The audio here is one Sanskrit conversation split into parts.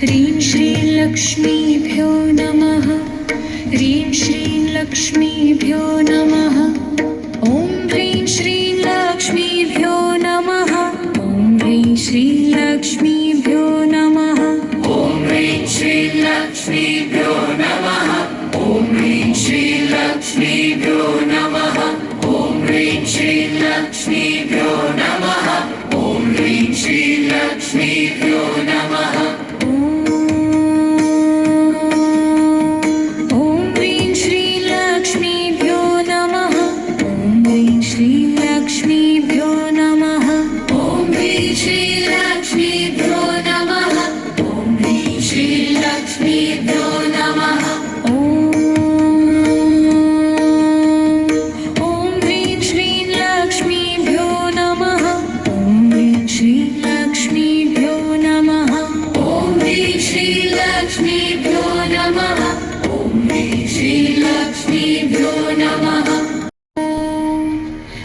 ह्रीं श्रीं लक्ष्मीभ्यो नमः। ह्रीं श्रीं लक्ष्मीभ्यो नमः। ॐ ह्रीं श्रीं लक्ष्मीभ्यो नमः। ॐ ह्रीं श्रीं लक्ष्मीभ्यो नमः। ॐ ह्रीं श्रीं लक्ष्मीभ्यो नमः। ॐ ह्रीं श्रीं लक्ष्मीभ्यो नमः। ॐ ह्रीं श्रीं लक्ष्मीभ्यो नमः। ॐ ह्रीं श्रीं लक्ष्मीभ्यो नमः।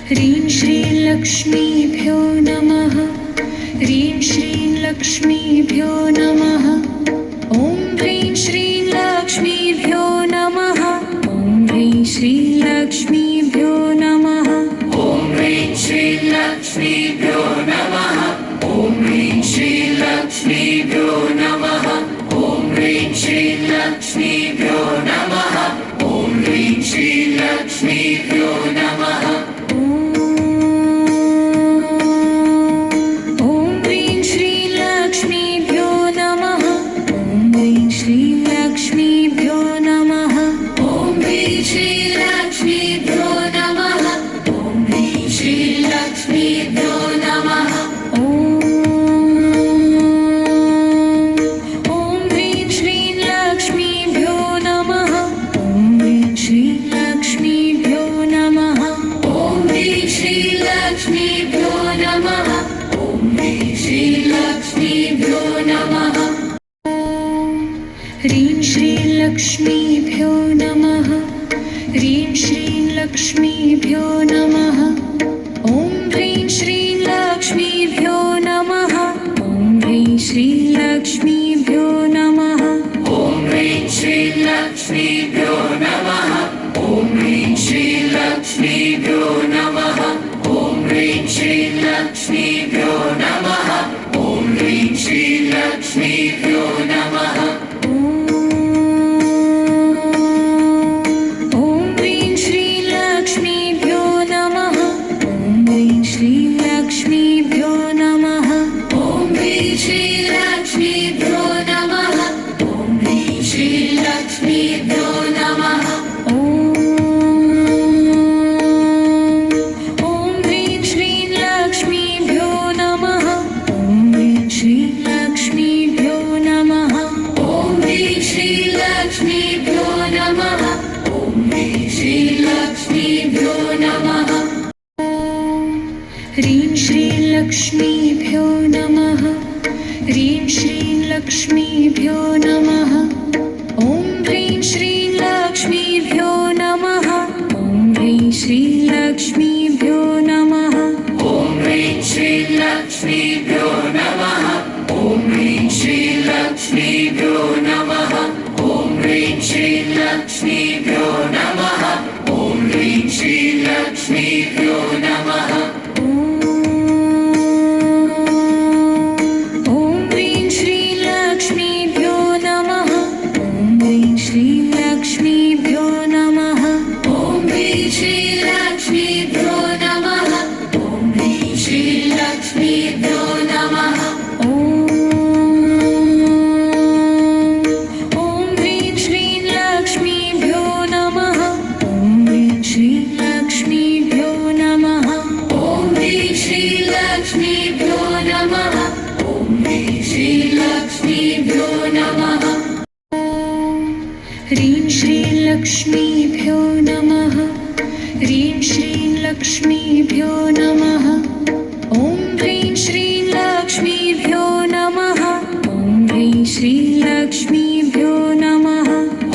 ह्रीं श्रीं लक्ष्मीभ्यो नमः। ह्रीं श्रीं लक्ष्मीभ्यो नमः। ॐ ह्रीं श्रीं लक्ष्मीभ्यो नमः। ॐ ह्रीं श्रीं लक्ष्मीभ्यो नमः। ॐ ह्रीं श्रीं लक्ष्मीभ्यो नमः। ॐ ह्रीं श्रीं लक्ष्मीभ्यो नमः। ॐ ह्रीं श्रीं लक्ष्मीभ्यो नमः। ॐ ह्रीं श्रीं लक्ष्मीभ्यो नमः। ह्रीं श्रीं लक्ष्मीभ्यो नमः। ह्रीं श्रीं लक्ष्मीभ्यो नमः। ॐ ह्रीं श्रीं लक्ष्मीभ्यो नमः। ॐ ह्रीं श्रीं लक्ष्मीभ्यो नमः। ॐ ह्रीं श्रीं लक्ष्मीभ्यो नमः। ॐ ह्रीं श्रीं लक्ष्मीभ्यो नमः। ॐ ह्रीं श्रीं लक्ष्मीभ्यो नमः। ॐ ह्रीं श्रीं लक्ष्मीभ्यो नमः। ह्रीं श्रीं लक्ष्मीभ्यो नमः। ह्रीं श्रीं लक्ष्मीभ्यो नमः। ॐ ह्रीं श्रीं लक्ष्मीभ्यो नमः। ॐ ह्रीं श्रीं लक्ष्मीभ्यो नमः। ॐ ह्रीं श्रीं लक्ष्मीभ्यो नमः। ॐ ह्रीं श्रीं लक्ष्मीभ्यो नमः। ॐ ह्रीं श्रीं लक्ष्मीभ्यो नमः। ॐ ह्रीं श्रीं लक्ष्मीभ्यो नमः। ह्रीं श्रीं लक्ष्मीभ्यो नमः। ह्रीं श्रीं लक्ष्मीभ्यो नमः। ॐ ह्रीं श्रीं लक्ष्मीभ्यो नमः। ॐ ह्रीं श्रीं लक्ष्मीभ्यो नमः।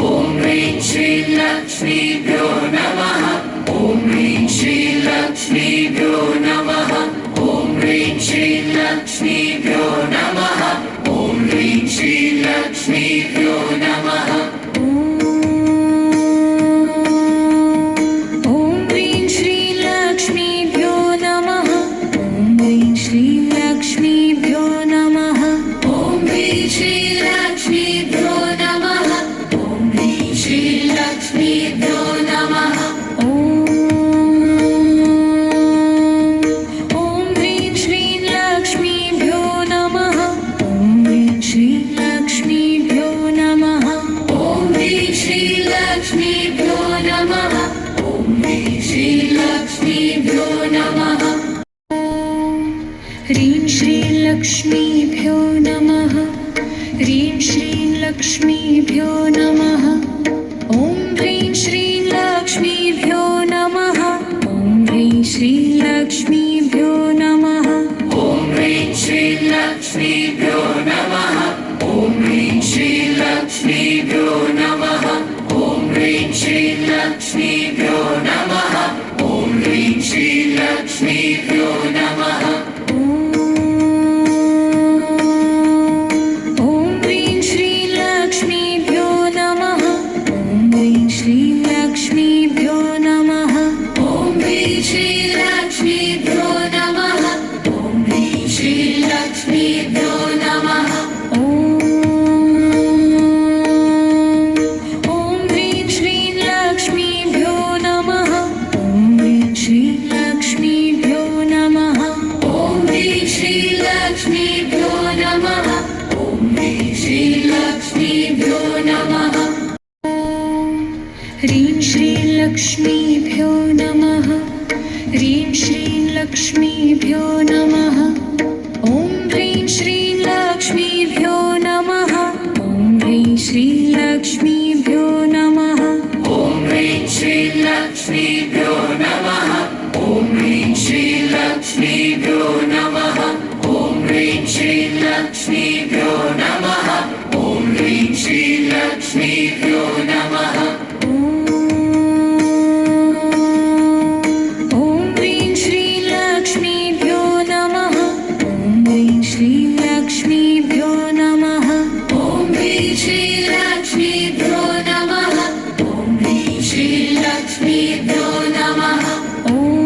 ॐ ह्रीं श्रीं लक्ष्मीभ्यो नमः। ॐ ह्रीं श्रीं लक्ष्मीभ्यो नमः। ॐ ह्रीं श्रीं लक्ष्मीभ्यो नमः। ॐ ह्रीं श्रीं श्रीलक्ष्मीभ्यो नमः ॐ ह्रीं श्रीलक्ष्मीभ्यो नमः ॐ ह्रीं श्रीलक्ष्मीभ्यो नमः ॐ ह्रीं श्रीलक्ष्मीभ्यो नमः ॐ ह्रीं श्रीलक्ष्मीभ्यो नमः ॐ ह्रीं श्रीलक्ष्मीभ्यो नमः ॐ ह्रीं श्रीलक्ष्मीभ्यो नमः ॐ ह्रीं श्रीलक्ष्मीभ्यो नमः ॐ ह्रीं श्रीलक्ष्मीभ्यो नमः ह्रीं श्रीलक्ष्मीभ्यो नमः ह्रीं श्रीलक्ष्मीभ्यो नमः ॐ ह्रीं श्रीलक्ष्मीभ्यो नमः ॐ ह्रीं श्रीलक्ष्मीभ्यो नमः ॐ ह्रीं श्रीलक्ष्मीभ्यो नमः ॐ ह्रीं श्रीलक्ष्मीभ्यो नमः ॐ ह्रीं श्रीलक्ष्मीभ्यो नमः ॐ ह्रीं श्रीलक्ष्मीभ्यो नमः ॐ ह्रीं श्रीलक्ष्मीभ्यो नमः ॐ ह्रीं श्रीलक्ष्मीभ्यो नमः ॐ ह्रीं श्रीलक्ष्मीभ्यो नमः ॐ ह्रीं श्रीलक्ष्मीभ्यो नमः ॐ ह्रीं श्रीलक्ष्मीभ्यो नमः ॐ ह्रीं श्रीलक्ष्मीभ्यो नमः ॐ ह्रीं श्रीलक्ष्मीभ्यो नमः ॐ ह्रीं श्रीलक्ष्मीभ्यो नमः ह्रीं श्रीलक्ष्मीभ्यो नमः ह्रीं श्रीलक्ष्मीभ्यो नमः ॐ ह्रीं श्रीलक्ष्मीभ्यो नमः ॐ ह्रीं श्रीलक्ष्मीभ्यो नमः ॐ ह्रीं श्रीलक्ष्मीभ्यो नमः ॐ ह्रीं श्रीलक्ष्मीभ्यो नमः ॐ ह्रीं श्रीलक्ष्मीभ्यो नमः ॐ ह्रीं श्रीलक्ष्मीभ्यो नमः ॐ ह्रीं श्रीलक्ष्मीभ्यो नमः ॐ ह्रीं श्रीलक्ष्मीभ्यो नमः ॐ ह्रीं